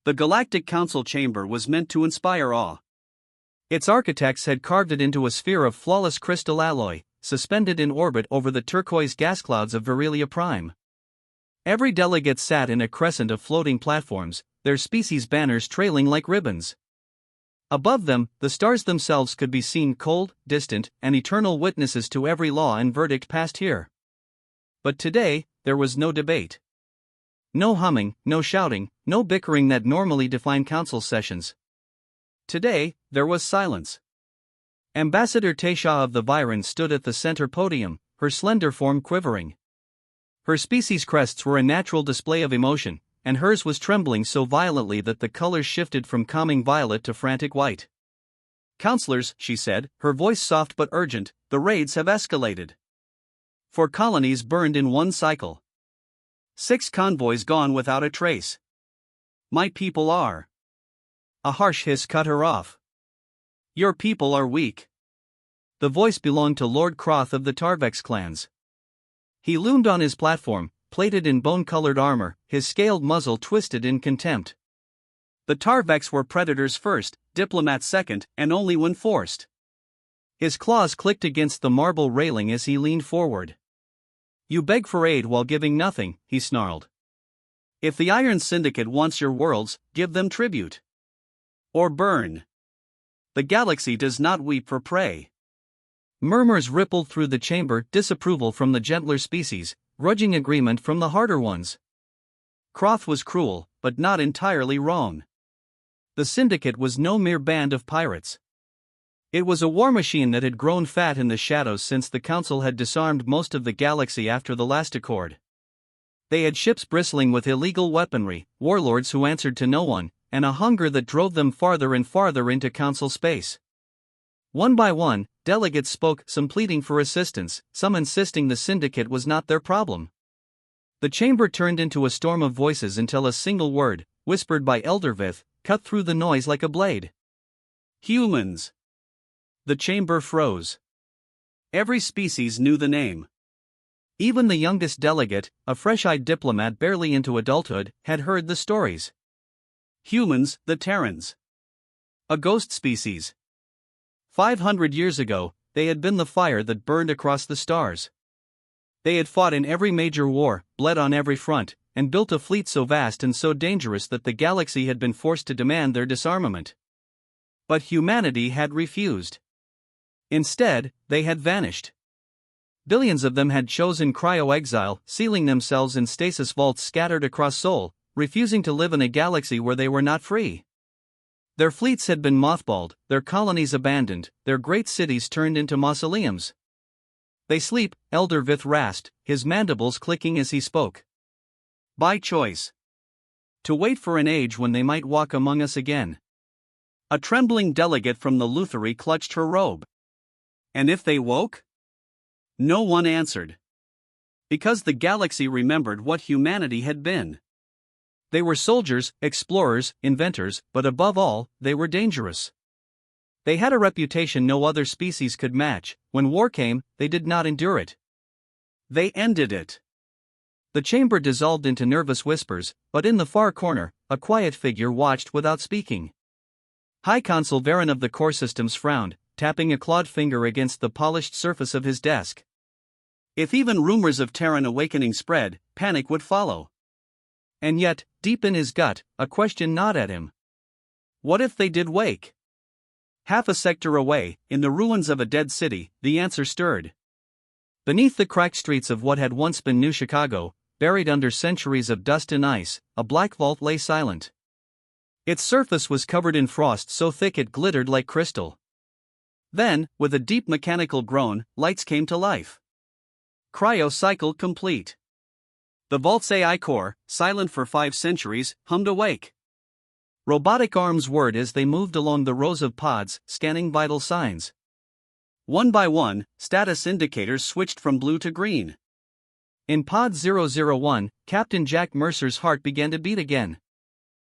The Galactic Council chamber was meant to inspire awe. Its architects had carved it into a sphere of flawless crystal alloy, suspended in orbit over the turquoise gas clouds of Virilia Prime. Every delegate sat in a crescent of floating platforms, their species banners trailing like ribbons. Above them, the stars themselves could be seen cold, distant, and eternal witnesses to every law and verdict passed here. But today, there was no debate. No humming, no shouting, no bickering that normally define council sessions. Today, there was silence. Ambassador Tasha of the Viren stood at the center podium, her slender form quivering. Her species' crests were a natural display of emotion, and hers was trembling so violently that the colors shifted from calming violet to frantic white. "Counselors," she said, her voice soft but urgent, "the raids have escalated. 4 colonies burned in one cycle. 6 convoys gone without a trace. My people are..." A harsh hiss cut her off. "Your people are weak." The voice belonged to Lord Croth of the Tarvex clans. He loomed on his platform, plated in bone-colored armor, his scaled muzzle twisted in contempt. "The Tarvex were predators first, diplomats second, and only when forced." His claws clicked against the marble railing as he leaned forward. "You beg for aid while giving nothing," he snarled. "If the Iron Syndicate wants your worlds, give them tribute. Or burn. The galaxy does not weep for prey." Murmurs rippled through the chamber, disapproval from the gentler species, grudging agreement from the harder ones. Croth was cruel, but not entirely wrong. The Syndicate was no mere band of pirates. It was a war machine that had grown fat in the shadows since the Council had disarmed most of the galaxy after the last accord. They had ships bristling with illegal weaponry, warlords who answered to no one, and a hunger that drove them farther and farther into Council space. One by one, delegates spoke, some pleading for assistance, some insisting the Syndicate was not their problem. The chamber turned into a storm of voices until a single word, whispered by Eldervith, cut through the noise like a blade. "Humans." The chamber froze. Every species knew the name. Even the youngest delegate, a fresh-eyed diplomat barely into adulthood, had heard the stories. Humans, the Terrans. A ghost species. 500 years ago, they had been the fire that burned across the stars. They had fought in every major war, bled on every front, and built a fleet so vast and so dangerous that the galaxy had been forced to demand their disarmament. But humanity had refused. Instead, they had vanished. Billions of them had chosen cryo-exile, sealing themselves in stasis vaults scattered across Sol, refusing to live in a galaxy where they were not free. Their fleets had been mothballed, their colonies abandoned, their great cities turned into mausoleums. "They sleep," Elder Vith rasped, his mandibles clicking as he spoke. "By choice. To wait for an age when they might walk among us again." A trembling delegate from the Lutherie clutched her robe. "And if they woke?" No one answered. Because the galaxy remembered what humanity had been. They were soldiers, explorers, inventors, but above all, they were dangerous. They had a reputation no other species could match. When war came, they did not endure it. They ended it. The chamber dissolved into nervous whispers, but in the far corner, a quiet figure watched without speaking. High Consul Varen of the Core Systems frowned, tapping a clawed finger against the polished surface of his desk. If even rumors of Terran awakening spread, panic would follow. And yet, deep in his gut, a question gnawed at him. What if they did wake? Half a sector away, in the ruins of a dead city, the answer stirred. Beneath the cracked streets of what had once been New Chicago, buried under centuries of dust and ice, a black vault lay silent. Its surface was covered in frost so thick it glittered like crystal. Then, with a deep mechanical groan, lights came to life. Cryo cycle complete. The vault's AI core, silent for 5 centuries, hummed awake. Robotic arms whirred as they moved along the rows of pods, scanning vital signs. One by one, status indicators switched from blue to green. In Pod 001, Captain Jack Mercer's heart began to beat again.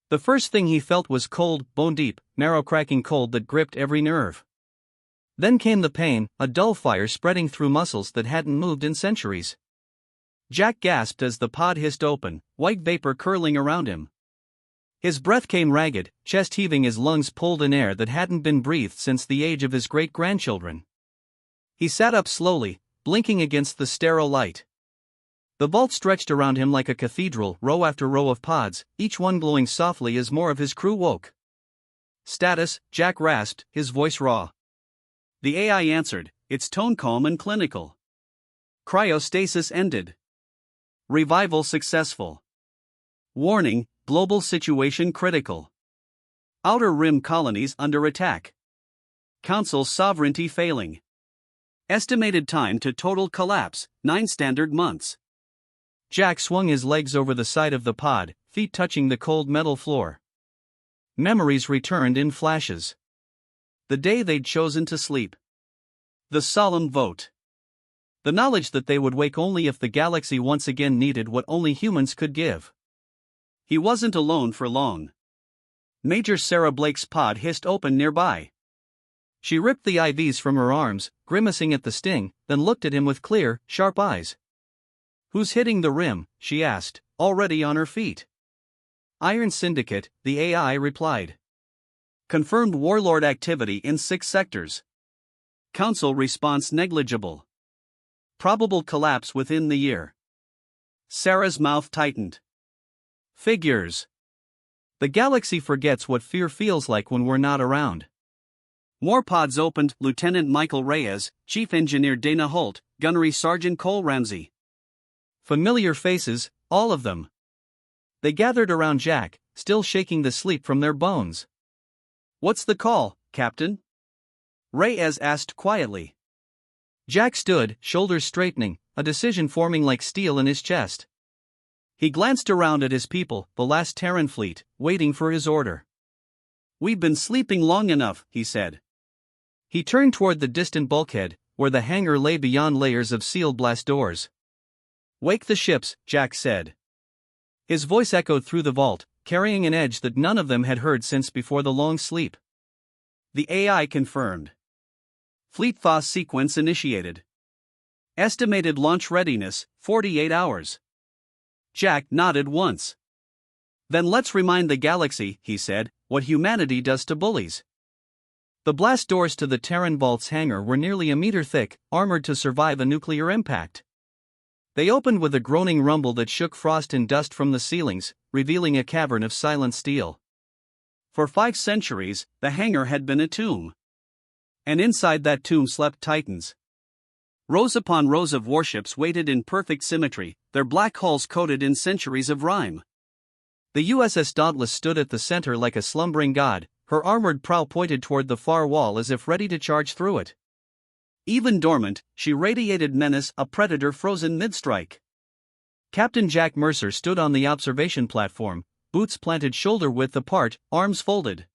The first thing he felt was cold, bone-deep, marrow-cracking cold that gripped every nerve. Then came the pain, a dull fire spreading through muscles that hadn't moved in centuries. Jack gasped as the pod hissed open, white vapor curling around him. His breath came ragged, chest heaving, his lungs pulled in air that hadn't been breathed since the age of his great-grandchildren. He sat up slowly, blinking against the sterile light. The vault stretched around him like a cathedral, row after row of pods, each one glowing softly as more of his crew woke. "Status," Jack rasped, his voice raw. The AI answered, its tone calm and clinical. "Cryostasis ended. Revival successful. Warning, global situation critical. Outer Rim colonies under attack. Council sovereignty failing. Estimated time to total collapse, 9 standard months." Jack swung his legs over the side of the pod, feet touching the cold metal floor. Memories returned in flashes. The day they'd chosen to sleep. The solemn vote. The knowledge that they would wake only if the galaxy once again needed what only humans could give. He wasn't alone for long. Major Sarah Blake's pod hissed open nearby. She ripped the IVs from her arms, grimacing at the sting, then looked at him with clear, sharp eyes. "Who's hitting the rim?" she asked, already on her feet. "Iron Syndicate," the AI replied. "Confirmed warlord activity in 6 sectors. Council response negligible. Probable collapse within the year." Sarah's mouth tightened. Figures. The galaxy forgets what fear feels like when we're not around. More pods opened, Lieutenant Michael Reyes, Chief Engineer Dana Holt, Gunnery Sergeant Cole Ramsey. Familiar faces, all of them. They gathered around Jack, still shaking the sleep from their bones. "What's the call, Captain?" Reyes asked quietly. Jack stood, shoulders straightening, a decision forming like steel in his chest. He glanced around at his people, the last Terran fleet, waiting for his order. "We've been sleeping long enough," he said. He turned toward the distant bulkhead, where the hangar lay beyond layers of sealed blast doors. "Wake the ships," Jack said. His voice echoed through the vault, carrying an edge that none of them had heard since before the long sleep. The AI confirmed. Fleet thaw sequence initiated. Estimated launch readiness, 48 hours. Jack nodded once. "Then let's remind the galaxy," he said, "what humanity does to bullies." The blast doors to the Terran Vault's hangar were nearly a meter thick, armored to survive a nuclear impact. They opened with a groaning rumble that shook frost and dust from the ceilings, revealing a cavern of silent steel. For 5 centuries, the hangar had been a tomb. And inside that tomb slept titans. Rows upon rows of warships waited in perfect symmetry, their black hulls coated in centuries of rime. The USS Dauntless stood at the center like a slumbering god, her armored prow pointed toward the far wall as if ready to charge through it. Even dormant, she radiated menace, a predator frozen mid-strike. Captain Jack Mercer stood on the observation platform, boots planted shoulder-width apart, arms folded.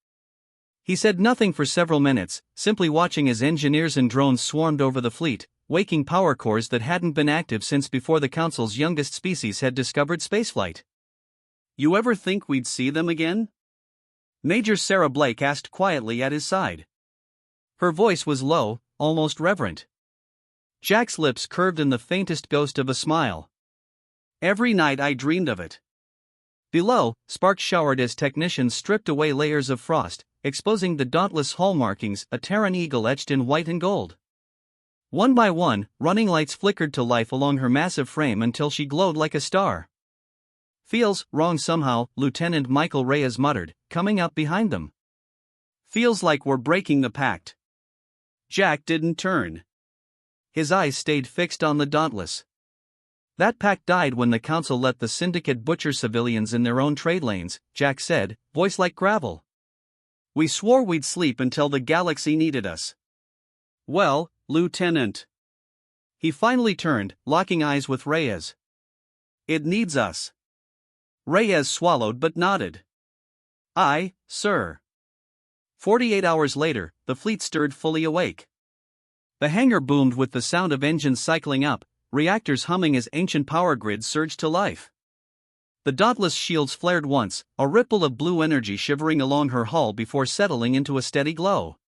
He said nothing for several minutes, simply watching as engineers and drones swarmed over the fleet, waking power cores that hadn't been active since before the Council's youngest species had discovered spaceflight. "You ever think we'd see them again?" Major Sarah Blake asked quietly at his side. Her voice was low, almost reverent. Jack's lips curved in the faintest ghost of a smile. "Every night I dreamed of it." Below, sparks showered as technicians stripped away layers of frost, exposing the Dauntless hull markings, a Terran eagle etched in white and gold. One by one, running lights flickered to life along her massive frame until she glowed like a star. "Feels wrong somehow," Lieutenant Michael Reyes muttered, coming up behind them. "Feels like we're breaking the pact." Jack didn't turn. His eyes stayed fixed on the Dauntless. "That pact died when the Council let the Syndicate butcher civilians in their own trade lanes," Jack said, voice like gravel. "We swore we'd sleep until the galaxy needed us." "Well, Lieutenant." He finally turned, locking eyes with Reyes. "It needs us." Reyes swallowed but nodded. "Aye, sir." 48 hours later, the fleet stirred fully awake. The hangar boomed with the sound of engines cycling up, reactors humming as ancient power grids surged to life. The Dauntless shields flared once, a ripple of blue energy shivering along her hull before settling into a steady glow.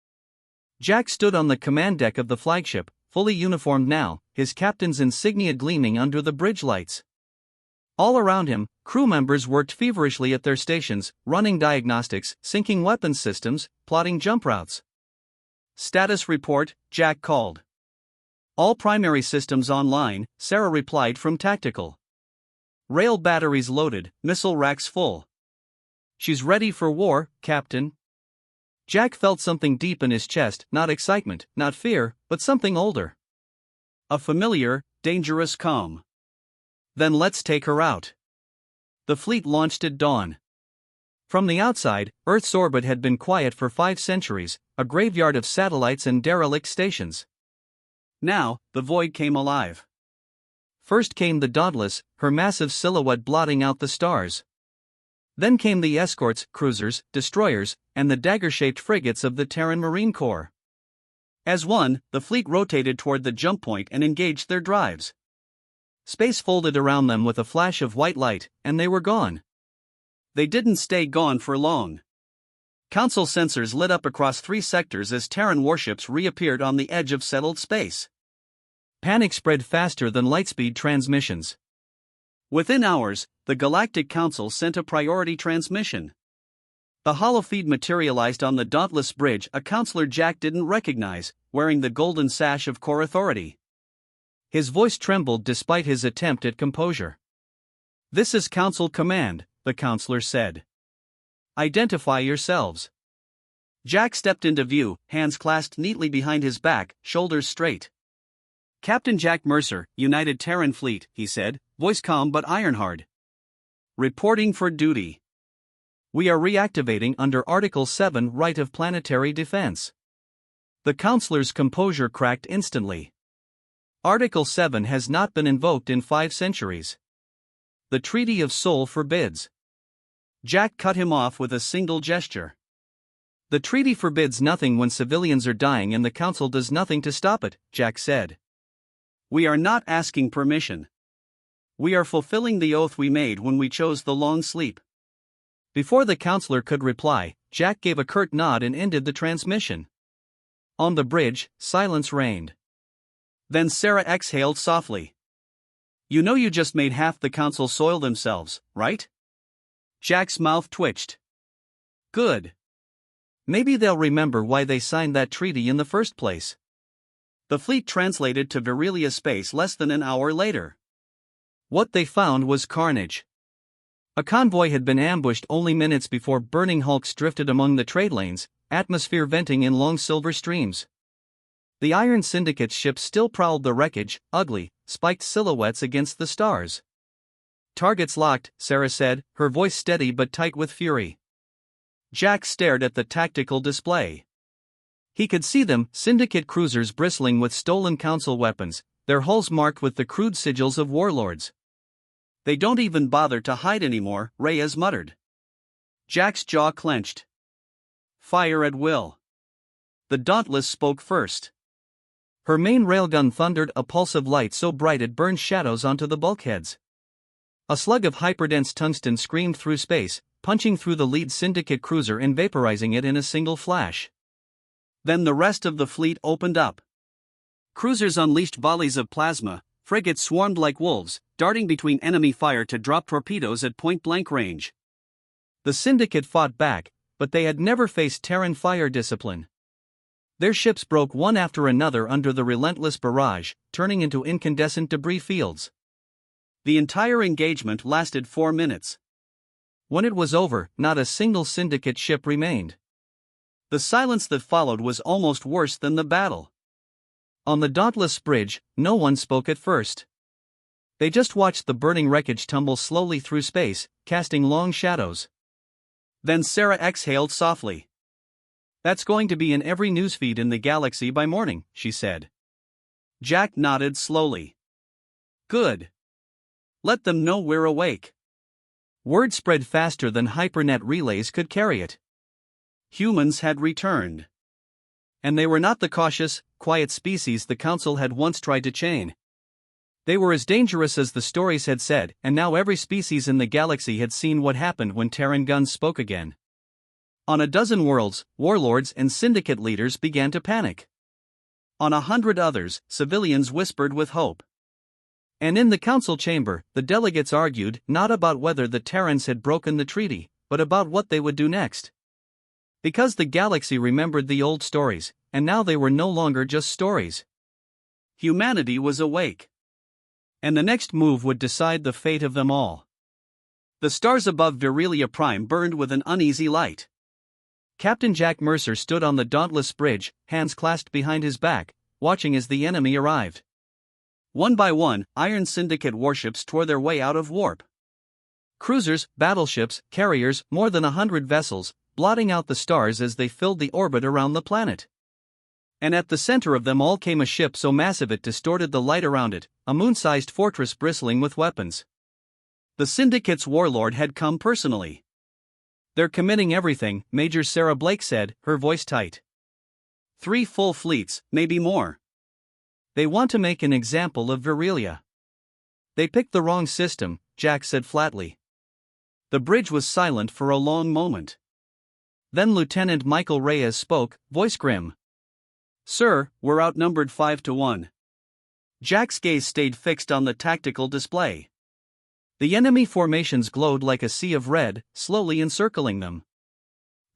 Jack stood on the command deck of the flagship, fully uniformed now, his captain's insignia gleaming under the bridge lights. All around him, crew members worked feverishly at their stations, running diagnostics, syncing weapons systems, plotting jump routes. Status report, Jack called. All primary systems online, Sarah replied from tactical. Rail batteries loaded, missile racks full. She's ready for war, Captain. Jack felt something deep in his chest, not excitement, not fear, but something older. A familiar, dangerous calm. Then let's take her out. The fleet launched at dawn. From the outside, Earth's orbit had been quiet for 5 centuries, a graveyard of satellites and derelict stations. Now, the void came alive. First came the Dauntless, her massive silhouette blotting out the stars. Then came the escorts, cruisers, destroyers, and the dagger-shaped frigates of the Terran Marine Corps. As one, the fleet rotated toward the jump point and engaged their drives. Space folded around them with a flash of white light, and they were gone. They didn't stay gone for long. Council sensors lit up across 3 sectors as Terran warships reappeared on the edge of settled space. Panic spread faster than lightspeed transmissions. Within hours, the Galactic Council sent a priority transmission. The holofeed materialized on the Dauntless Bridge, a counselor Jack didn't recognize, wearing the golden sash of Core Authority. His voice trembled despite his attempt at composure. "This is Council Command," the counselor said. "Identify yourselves." Jack stepped into view, hands clasped neatly behind his back, shoulders straight. "Captain Jack Mercer, United Terran Fleet," he said, voice calm but iron-hard. "Reporting for duty. We are reactivating under Article 7 right of planetary defense." The counselor's composure cracked instantly. Article 7 has not been invoked in 5 centuries. The Treaty of Soul forbids. Jack cut him off with a single gesture. The treaty forbids nothing when civilians are dying and the Council does nothing to stop it, Jack said. "We are not asking permission. We are fulfilling the oath we made when we chose the long sleep." Before the counselor could reply, Jack gave a curt nod and ended the transmission. On the bridge, silence reigned. Then Sarah exhaled softly. "You know you just made half the council soil themselves, right?" Jack's mouth twitched. "Good. Maybe they'll remember why they signed that treaty in the first place." The fleet translated to Virilia space less than an hour later. What they found was carnage. A convoy had been ambushed only minutes before burning hulks drifted among the trade lanes, atmosphere venting in long silver streams. The Iron Syndicate's ships still prowled the wreckage, ugly, spiked silhouettes against the stars. "Targets locked," Sarah said, her voice steady but tight with fury. Jack stared at the tactical display. He could see them, Syndicate cruisers bristling with stolen Council weapons, their hulls marked with the crude sigils of warlords. "They don't even bother to hide anymore," Reyes muttered. Jack's jaw clenched. "Fire at will." The Dauntless spoke first. Her main railgun thundered a pulse of light so bright it burned shadows onto the bulkheads. A slug of hyperdense tungsten screamed through space, punching through the lead Syndicate cruiser and vaporizing it in a single flash. Then the rest of the fleet opened up. Cruisers unleashed volleys of plasma, frigates swarmed like wolves, darting between enemy fire to drop torpedoes at point-blank range. The Syndicate fought back, but they had never faced Terran fire discipline. Their ships broke one after another under the relentless barrage, turning into incandescent debris fields. The entire engagement lasted 4 minutes. When it was over, not a single Syndicate ship remained. The silence that followed was almost worse than the battle. On the Dauntless Bridge, no one spoke at first. They just watched the burning wreckage tumble slowly through space, casting long shadows. Then Sarah exhaled softly. "That's going to be in every newsfeed in the galaxy by morning," she said. Jack nodded slowly. "Good. Let them know we're awake." Word spread faster than hypernet relays could carry it. Humans had returned. And they were not the cautious, quiet species the Council had once tried to chain. They were as dangerous as the stories had said, and now every species in the galaxy had seen what happened when Terran guns spoke again. On a dozen worlds, warlords and Syndicate leaders began to panic. On 100 others, civilians whispered with hope. And in the council chamber, the delegates argued not about whether the Terrans had broken the treaty, but about what they would do next. Because the galaxy remembered the old stories, and now they were no longer just stories. Humanity was awake. And the next move would decide the fate of them all. The stars above Virilia Prime burned with an uneasy light. Captain Jack Mercer stood on the Dauntless Bridge, hands clasped behind his back, watching as the enemy arrived. One by one, Iron Syndicate warships tore their way out of warp. Cruisers, battleships, carriers, more than 100 vessels, blotting out the stars as they filled the orbit around the planet. And at the center of them all came a ship so massive it distorted the light around it, a moon-sized fortress bristling with weapons. The Syndicate's warlord had come personally. "They're committing everything," Major Sarah Blake said, her voice tight. 3 full fleets, maybe more. They want to make an example of Virilia. They picked the wrong system, Jack said flatly. The bridge was silent for a long moment. Then Lieutenant Michael Reyes spoke, voice grim. "Sir, we're outnumbered 5-1. Jack's gaze stayed fixed on the tactical display. The enemy formations glowed like a sea of red, slowly encircling them.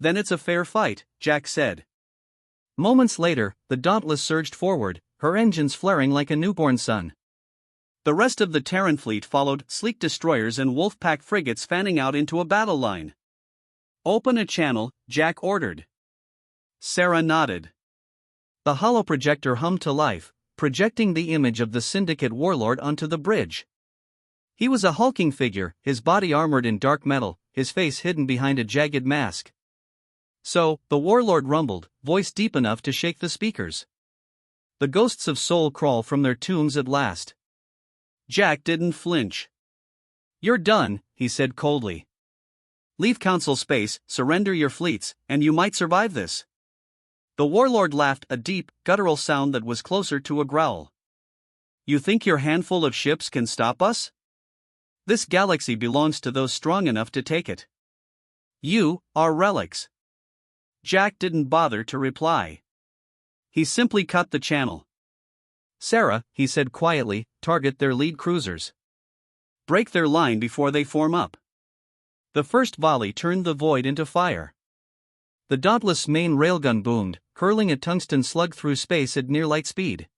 "Then it's a fair fight," Jack said. Moments later, the Dauntless surged forward, her engines flaring like a newborn sun. The rest of the Terran fleet followed, sleek destroyers and Wolfpack frigates fanning out into a battle line. "Open a channel," Jack ordered. Sarah nodded. The holoprojector hummed to life, projecting the image of the Syndicate warlord onto the bridge. He was a hulking figure, his body armored in dark metal, his face hidden behind a jagged mask. "So," the warlord rumbled, voice deep enough to shake the speakers. "The ghosts of soul crawl from their tombs at last." Jack didn't flinch. "You're done," he said coldly. "Leave Council space, surrender your fleets, and you might survive this." The warlord laughed, a deep, guttural sound that was closer to a growl. "You think your handful of ships can stop us? This galaxy belongs to those strong enough to take it. You are relics." Jack didn't bother to reply. He simply cut the channel. "Sarah," he said quietly, "target their lead cruisers. Break their line before they form up." The first volley turned the void into fire. The Dauntless' main railgun boomed, hurling a tungsten slug through space at near light speed.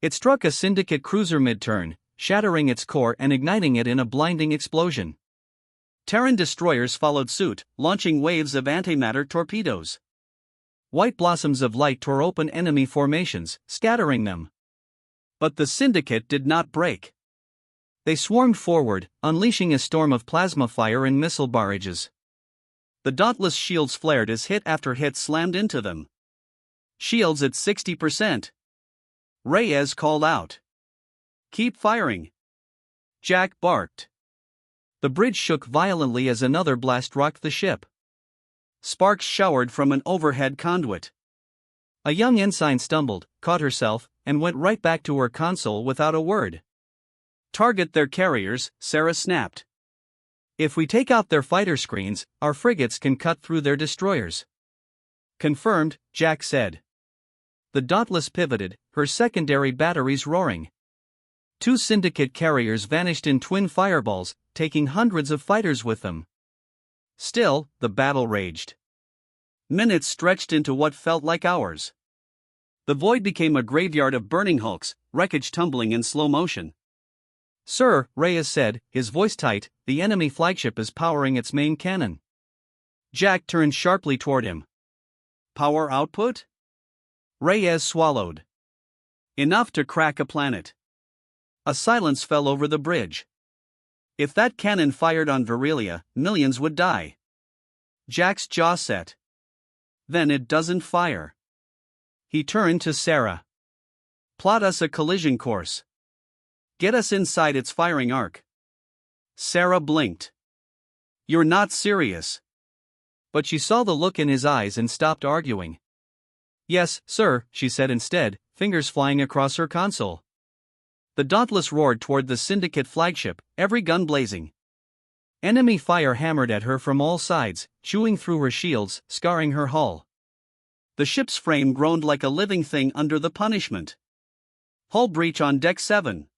It struck a Syndicate cruiser mid-turn, shattering its core and igniting it in a blinding explosion. Terran destroyers followed suit, launching waves of antimatter torpedoes. White blossoms of light tore open enemy formations, scattering them. But the Syndicate did not break. They swarmed forward, unleashing a storm of plasma fire and missile barrages. The Dauntless shields flared as hit after hit slammed into them. "Shields at 60%. Reyes called out. "Keep firing." Jack barked. The bridge shook violently as another blast rocked the ship. Sparks showered from an overhead conduit. A young ensign stumbled, caught herself, and went right back to her console without a word. "Target their carriers," Sarah snapped. "If we take out their fighter screens, our frigates can cut through their destroyers." "Confirmed," Jack said. The Dauntless pivoted, her secondary batteries roaring. 2 Syndicate carriers vanished in twin fireballs, taking hundreds of fighters with them. Still, the battle raged. Minutes stretched into what felt like hours. The void became a graveyard of burning hulks, wreckage tumbling in slow motion. "Sir," Reyes said, his voice tight, "the enemy flagship is powering its main cannon." Jack turned sharply toward him. "Power output?" Reyes swallowed. "Enough to crack a planet." A silence fell over the bridge. If that cannon fired on Virilia, millions would die. Jack's jaw set. "Then it doesn't fire." He turned to Sarah. "Plot us a collision course. Get us inside its firing arc." Sarah blinked. "You're not serious." But she saw the look in his eyes and stopped arguing. "Yes, sir," she said instead, fingers flying across her console. The Dauntless roared toward the Syndicate flagship, every gun blazing. Enemy fire hammered at her from all sides, chewing through her shields, scarring her hull. The ship's frame groaned like a living thing under the punishment. "Hull breach on deck 7.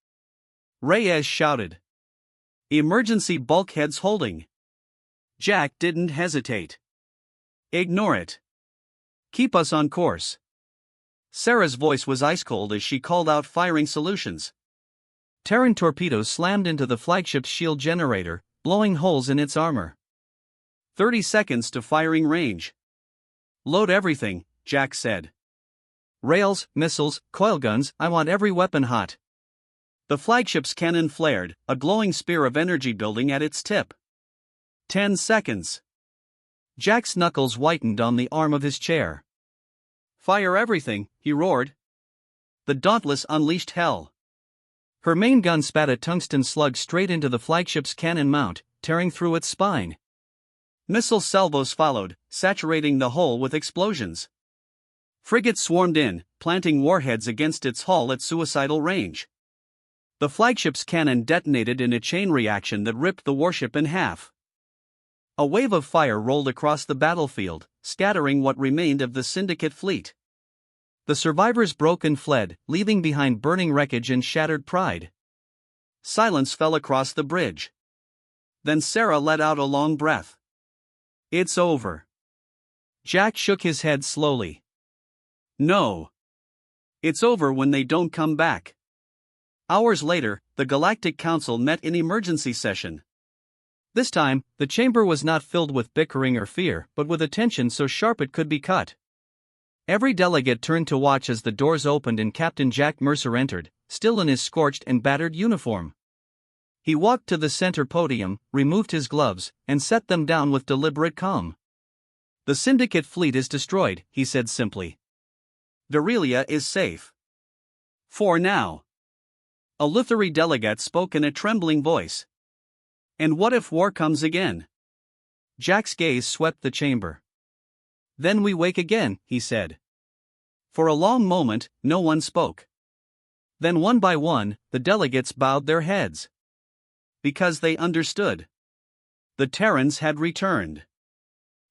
Reyes shouted. Emergency bulkheads holding. Jack didn't hesitate. Ignore it. Keep us on course. Sarah's voice was ice cold as she called out firing solutions. Terran torpedoes slammed into the flagship's shield generator, blowing holes in its armor. 30 seconds to firing range. Load everything, Jack said. Rails, missiles, coilguns, I want every weapon hot. The flagship's cannon flared, a glowing spear of energy building at its tip. 10 seconds. Jack's knuckles whitened on the arm of his chair. Fire everything, he roared. The Dauntless unleashed hell. Her main gun spat a tungsten slug straight into the flagship's cannon mount, tearing through its spine. Missile salvos followed, saturating the hull with explosions. Frigates swarmed in, planting warheads against its hull at suicidal range. The flagship's cannon detonated in a chain reaction that ripped the warship in half. A wave of fire rolled across the battlefield, scattering what remained of the Syndicate fleet. The survivors broke and fled, leaving behind burning wreckage and shattered pride. Silence fell across the bridge. Then Sarah let out a long breath. It's over. Jack shook his head slowly. No. It's over when they don't come back. Hours later, the Galactic Council met in emergency session. This time, the chamber was not filled with bickering or fear, but with attention so sharp it could be cut. Every delegate turned to watch as the doors opened and Captain Jack Mercer entered, still in his scorched and battered uniform. He walked to the center podium, removed his gloves, and set them down with deliberate calm. The Syndicate fleet is destroyed, he said simply. Virelia is safe. For now. A Lutheri delegate spoke in a trembling voice. And what if war comes again? Jack's gaze swept the chamber. Then we wake again, he said. For a long moment, no one spoke. Then one by one, the delegates bowed their heads. Because they understood. The Terrans had returned.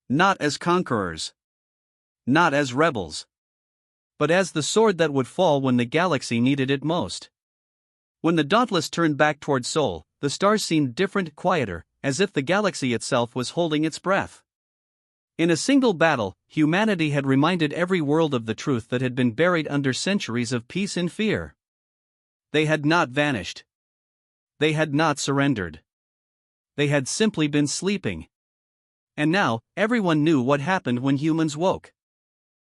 Not as conquerors. Not as rebels. But as the sword that would fall when the galaxy needed it most. When the Dauntless turned back toward Sol, the stars seemed different, quieter, as if the galaxy itself was holding its breath. In a single battle, humanity had reminded every world of the truth that had been buried under centuries of peace and fear. They had not vanished. They had not surrendered. They had simply been sleeping. And now, everyone knew what happened when humans woke.